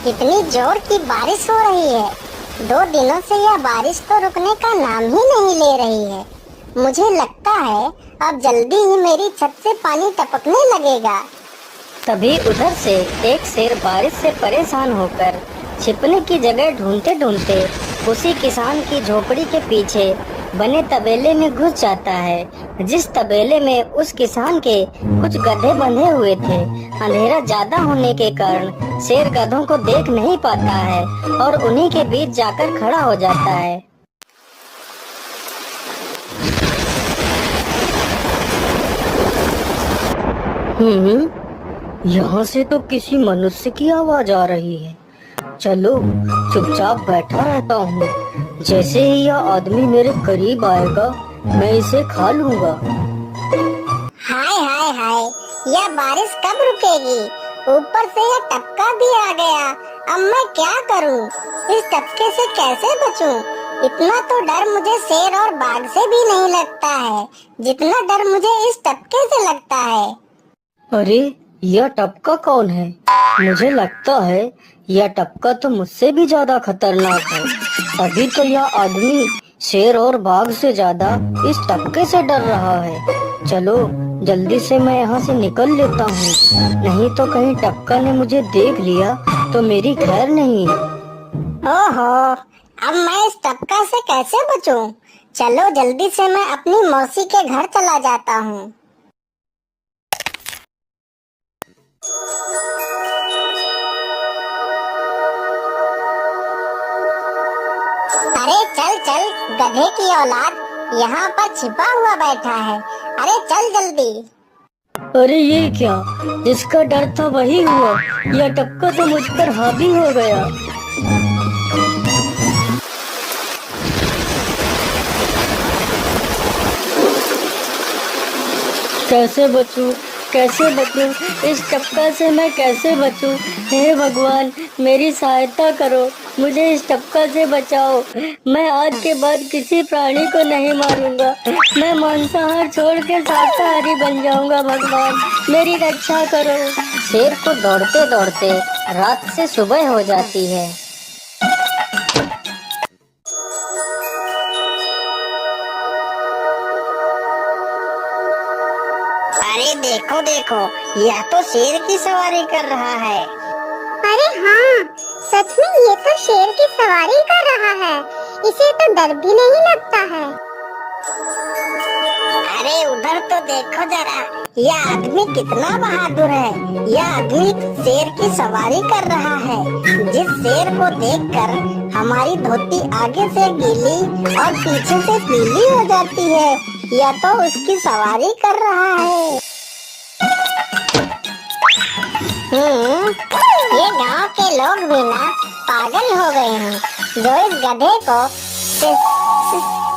कितनी जोर की बारिश हो रही है। 2 दिनों से यह बारिश तो रुकने का नाम ही नहीं ले रही है। मुझे लगता है अब जल्दी ही मेरी छत से पानी टपकने लगेगा। तभी उधर से एक शेर बारिश से परेशान होकर छिपने की जगह ढूंढते ढूंढते उसी किसान की झोपड़ी के पीछे बने तबेले में घुस जाता है, जिस तबेले में उस किसान के कुछ गधे बंधे हुए थे। अंधेरा ज्यादा होने के कारण शेर गधों को देख नहीं पाता है और उन्हीं के बीच जाकर खड़ा हो जाता है। यहाँ से तो किसी मनुष्य की आवाज आ रही है। चलो चुपचाप बैठा रहता हूँ, जैसे ही यह आदमी मेरे करीब आएगा मैं इसे खा लूँगा। हाय हाय हाय, यह बारिश कब रुकेगी? ऊपर से यह टपका भी आ गया। अब मैं क्या करूँ? इस टपके से कैसे बचूं? इतना तो डर मुझे शेर और बाघ से भी नहीं लगता है, जितना डर मुझे इस टपके से लगता है। अरे यह टपका कौन है? मुझे लगता है यह टपका तो मुझसे भी ज्यादा खतरनाक है। तभी तो यह आदमी शेर और बाघ से ज्यादा इस टपके से डर रहा है। चलो जल्दी से मैं यहाँ से निकल लेता हूँ, नहीं तो कहीं टपका ने मुझे देख लिया तो मेरी खैर नहीं। ओहो, अब मैं इस टपका से कैसे बचूं? चलो जल्दी से मैं अपनी मौसी के घर चला जाता हूँ। अरे चल चल गधे की औलाद, यहाँ पर छिपा हुआ बैठा है। अरे चल जल्दी। अरे ये क्या, जिसका डर था वही हुआ। यह टपका तो मुझ पर हावी हो गया। कैसे बचूं, कैसे बचूं? इस टपका से मैं कैसे बचूं? हे भगवान मेरी सहायता करो, मुझे इस टपका से बचाओ। मैं आज के बाद किसी प्राणी को नहीं मारूंगा, मैं मांसाहार छोड़ के शाकाहारी बन जाऊंगा। भगवान मेरी रक्षा करो। शेर को दौड़ते दौड़ते रात से सुबह हो जाती है। अरे देखो देखो, यह तो शेर की सवारी कर रहा है। अरे हाँ, सच में ये तो शेर की सवारी कर रहा है। इसे तो डर भी नहीं लगता है। अरे उधर तो देखो जरा, यह आदमी कितना बहादुर है। यह आदमी शेर की सवारी कर रहा है। जिस शेर को देखकर हमारी धोती आगे से गीली और पीछे से पीली हो जाती है, यह तो उसकी सवारी कर रहा है। ये गांव के लोग भी ना पागल हो गए हैं, जो इस गधे को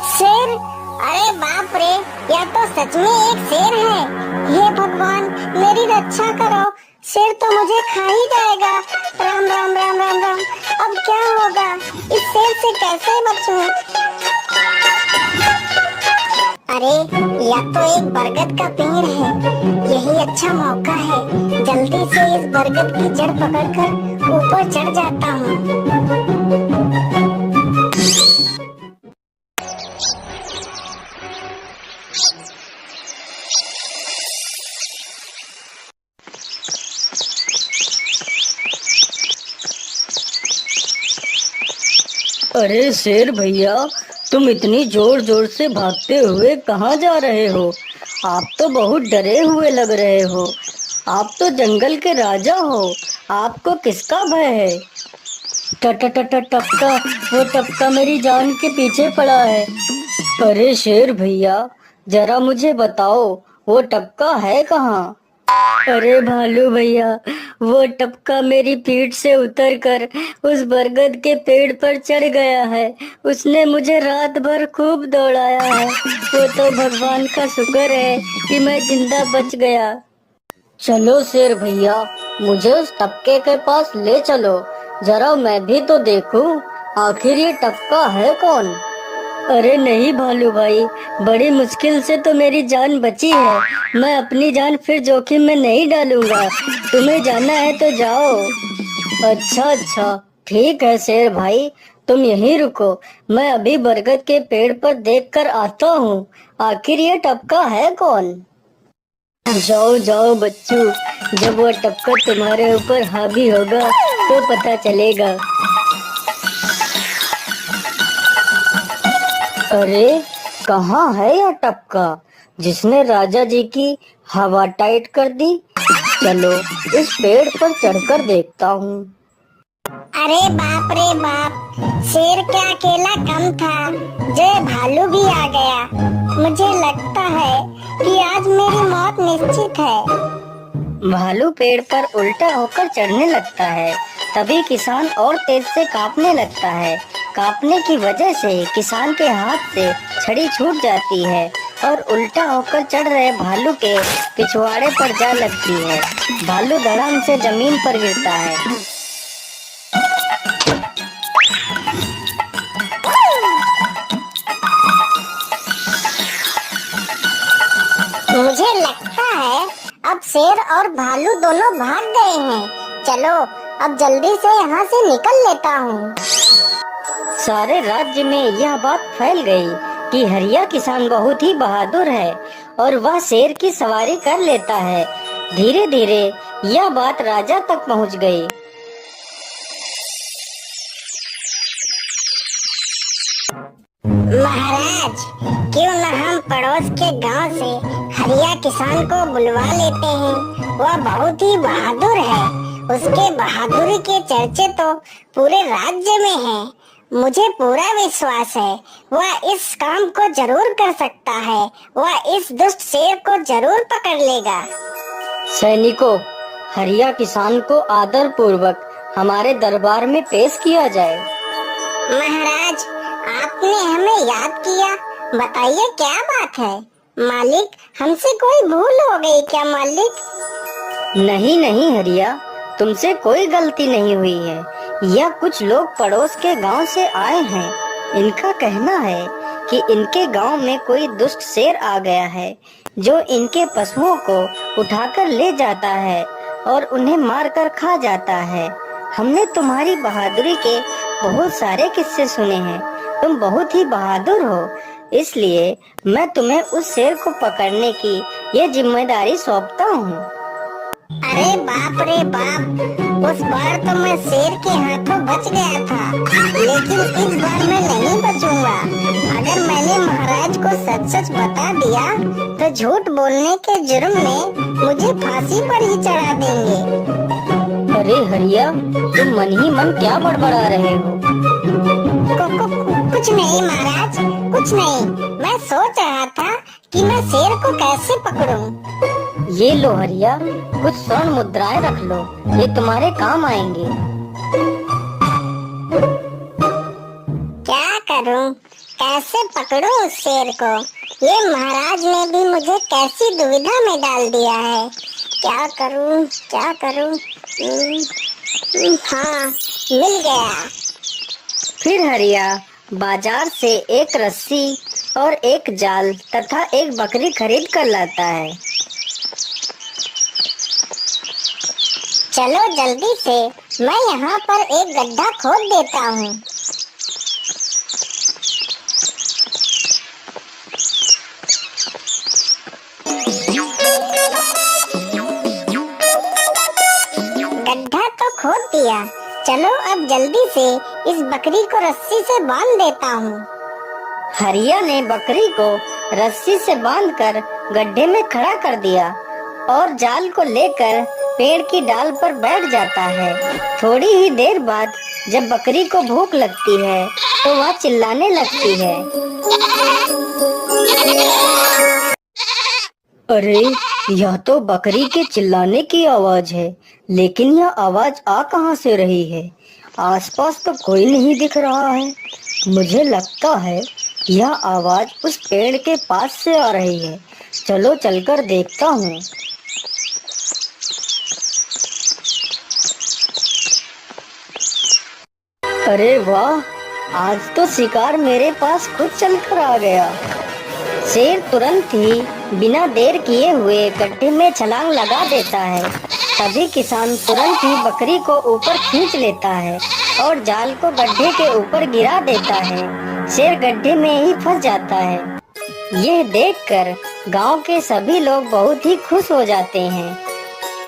शेर। अरे बाप रे, यह तो सच में एक शेर है। हे भगवान मेरी रक्षा करो, शेर तो मुझे खा ही जाएगा। राम राम राम राम राम, अब क्या होगा? इस शेर से कैसे बचूं? अरे यह तो एक बरगद का पेड़ है, यही अच्छा मौका है। जल्दी से इस बरगद की जड़ पकड़कर ऊपर चढ़ जाता हूँ। अरे शेर भैया, तुम इतनी जोर जोर से भागते हुए कहाँ जा रहे हो? आप तो बहुत डरे हुए लग रहे हो। आप तो जंगल के राजा हो, आपको किसका भय है? टपका, वो टपका मेरी जान के पीछे पड़ा है। अरे शेर भैया, जरा मुझे बताओ वो टपका है कहाँ? अरे भालू भैया, वो टपका मेरी पीठ से उतरकर उस बरगद के पेड़ पर चढ़ गया है। उसने मुझे रात भर खूब दौड़ाया है। वो तो भगवान का शुक्र है कि मैं जिंदा बच गया। चलो शेर भैया, मुझे उस टपके के पास ले चलो, जरा मैं भी तो देखूं आखिर ये टपका है कौन। अरे नहीं भालू भाई, बड़ी मुश्किल से तो मेरी जान बची है। मैं अपनी जान फिर जोखिम में नहीं डालूंगा। तुम्हें जाना है तो जाओ। अच्छा अच्छा, ठीक है शेर भाई, तुम यहीं रुको। मैं अभी बरगद के पेड़ पर देख कर आता हूँ। आखिर ये टपका है कौन? जाओ जाओ बच्चू, जब वो टपका तुम्हारे ऊपर हावी होगा तो पता चलेगा। अरे कहाँ है यह टपका जिसने राजा जी की हवा टाइट कर दी? चलो इस पेड़ पर चढ़कर देखता हूँ। अरे बाप रे बाप, शेर क्या अकेला कम था, जो ये भालू भी आ गया। मुझे लगता है कि आज मेरी मौत निश्चित है। भालू पेड़ पर उल्टा होकर चढ़ने लगता है। तभी किसान और तेज से कांपने लगता है। कांपने की वजह से किसान के हाथ से छड़ी छूट जाती है और उल्टा होकर चढ़ रहे भालू के पिछवाड़े पर जा लगती है। भालू धड़ाम से जमीन पर गिरता है। मुझे लगता है अब शेर और भालू दोनों भाग गए हैं। चलो अब जल्दी से यहाँ से निकल लेता हूँ। सारे राज्य में यह बात फैल गई कि हरिया किसान बहुत ही बहादुर है और वह शेर की सवारी कर लेता है। धीरे धीरे यह बात राजा तक पहुँच गई। महाराज, क्यों न हम पड़ोस के गांव से हरिया किसान को बुलवा लेते हैं। वह बहुत ही बहादुर है। उसके बहादुरी के चर्चे तो पूरे राज्य में हैं। मुझे पूरा विश्वास है वह इस काम को जरूर कर सकता है। वह इस दुष्ट शेर को जरूर पकड़ लेगा। सैनिकों, हरिया किसान को आदर पूर्वक हमारे दरबार में पेश किया जाए। महाराज, आपने हमें याद किया। बताइए क्या बात है। मालिक, हमसे कोई भूल हो गई क्या मालिक? नहीं नहीं हरिया, तुमसे कोई गलती नहीं हुई है। यह कुछ लोग पड़ोस के गांव से आए हैं। इनका कहना है कि इनके गांव में कोई दुष्ट शेर आ गया है जो इनके पशुओं को उठाकर ले जाता है और उन्हें मारकर खा जाता है। हमने तुम्हारी बहादुरी के बहुत सारे किस्से सुने हैं। तुम बहुत ही बहादुर हो, इसलिए मैं तुम्हें उस शेर को पकड़ने की ये जिम्मेदारी सौंपता हूँ। अरे बाप रे बाप, उस बार तो मैं शेर के हाथों बच गया था, लेकिन इस बार मैं नहीं बचूंगा। अगर मैंने महाराज को सच सच बता दिया तो झूठ बोलने के जुर्म में मुझे फांसी पर ही चढ़ा देंगे। अरे हरिया, तुम मन ही मन क्या बड़बड़ा रहे हो? कुछ नहीं महाराज, कुछ नहीं। मैं सोच रहा था कि मैं शेर को कैसे पकड़ूं। ये लो हरिया, कुछ स्वर्ण मुद्राएं रख लो, ये तुम्हारे काम आएंगे। क्या करूं, कैसे पकड़ूं उस शेर को? ये महाराज ने भी मुझे कैसी दुविधा में डाल दिया है। क्या करूं, क्या करूं? हाँ, मिल गया। फिर हरिया बाजार से एक रस्सी और एक जाल तथा एक बकरी खरीद कर लाता है। चलो जल्दी से, मैं यहाँ पर एक गड्ढा खोद देता हूँ। गड्ढा तो खोद दिया। चलो अब जल्दी से इस बकरी को रस्सी से बांध देता हूँ। हरिया ने बकरी को रस्सी से बांधकर गड्ढे में खड़ा कर दिया और जाल को लेकर पेड़ की डाल पर बैठ जाता है। थोड़ी ही देर बाद जब बकरी को भूख लगती है तो वह चिल्लाने लगती है। अरे, यह तो बकरी के चिल्लाने की आवाज है, लेकिन यह आवाज आ कहाँ से रही है? आसपास तो कोई नहीं दिख रहा है। मुझे लगता है यह आवाज उस पेड़ के पास से आ रही है। चलो चलकर देखता हूँ। अरे वाह, आज तो शिकार मेरे पास खुद चलकर आ गया। शेर तुरंत ही बिना देर किए हुए गड्ढे में छलांग लगा देता है तभी किसान तुरंत ही बकरी को ऊपर खींच लेता है और जाल को गड्ढे के ऊपर गिरा देता है। शेर गड्ढे में ही फंस जाता है। यह देखकर गांव के सभी लोग बहुत ही खुश हो जाते हैं